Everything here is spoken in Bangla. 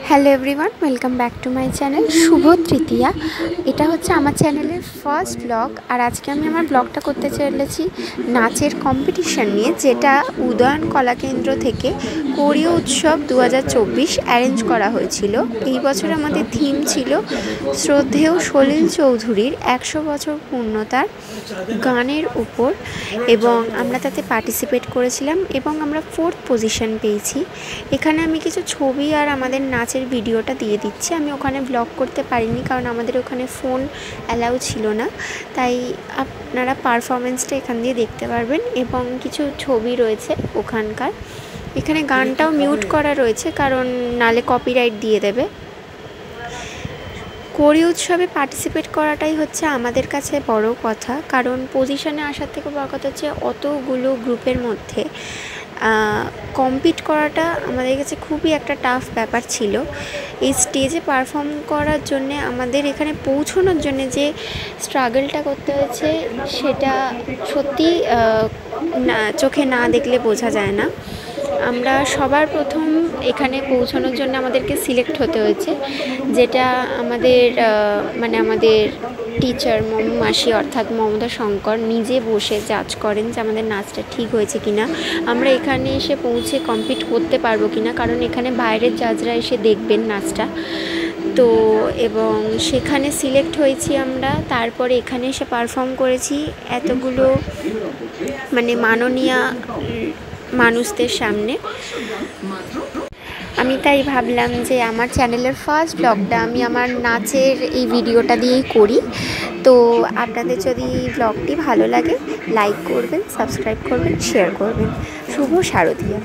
Hello everyone, welcome back to my channel Shubho Tritiya. এটা হচ্ছে আমার চ্যানেলের ফার্স্ট ব্লগ। আর আজকে আমি আমার ব্লগটা করতে চলেছি নাচের কম্পিটিশান নিয়ে, যেটা উদয়ন কলাকেন্দ্র থেকে কোরীয় উৎসব 2024 অ্যারেঞ্জ করা হয়েছিল। এই বছর আমাদের থিম ছিল শ্রদ্ধেয় সলিল চৌধুরীর 100 বছর পূর্ণতার গানের উপর, এবং আমরা তাতে পার্টিসিপেট করেছিলাম এবং আমরা 4th পজিশন পেয়েছি। এখানে আমি কিছু ছবি আর আমাদের নাচের ভিডিওটা দিয়ে দিচ্ছি। আমি ওখানে ব্লগ করতে পারিনি কারণ আমাদের ওখানে ফোন অ্যালাউ ছিল না, তাই আপনারা পারফরমেন্সটা এখান দিয়ে দেখতে পারবেন। এবং কিছু ছবি রয়েছে ওখানকার। এখানে গানটাও মিউট করা রয়েছে কারণ নালে কপিরাইট দিয়ে দেবে। কোরীয় উৎসবে পার্টিসিপেট করাটাই হচ্ছে আমাদের কাছে বড় কথা, কারণ পজিশনে আসার থেকে বড় কথা হচ্ছে অতগুলো গ্রুপের মধ্যে কম্পিট করাটা আমাদের কাছে খুবই একটা টাফ ব্যাপার ছিল। এই স্টেজে পারফর্ম করার জন্যে আমাদের এখানে পৌঁছানোর জন্যে যে স্ট্রাগলটা করতে হয়েছে সেটা সত্যি চোখে না দেখলে বোঝা যায় না। আমরা সবার প্রথম এখানে পৌঁছানোর জন্য আমাদেরকে সিলেক্ট হতে হয়েছে, যেটা আমাদের টিচার মাসি অর্থাৎ মমতা শঙ্কর নিজে বসে জাজ করেন যে আমাদের নাচটা ঠিক হয়েছে কি না, আমরা এখানে এসে পৌঁছে কম্পিট করতে পারবো কি না, কারণ এখানে বাইরের জাজরা এসে দেখবেন নাচটা। তো এবং সেখানে সিলেক্ট হয়েছি আমরা। তারপরে এখানে এসে পারফর্ম করেছি এতগুলো মাননীয় মানুষদের সামনে। আমি তাই ভাবলাম যে আমার চ্যানেলের ফার্স্ট ব্লগটা আমি আমার নাচের এই ভিডিওটা দিয়েই করি। তো আপনাদের যদি ব্লগটি ভালো লাগে লাইক করবেন, সাবস্ক্রাইব করবেন, শেয়ার করবেন। শুভ শারদীয়া।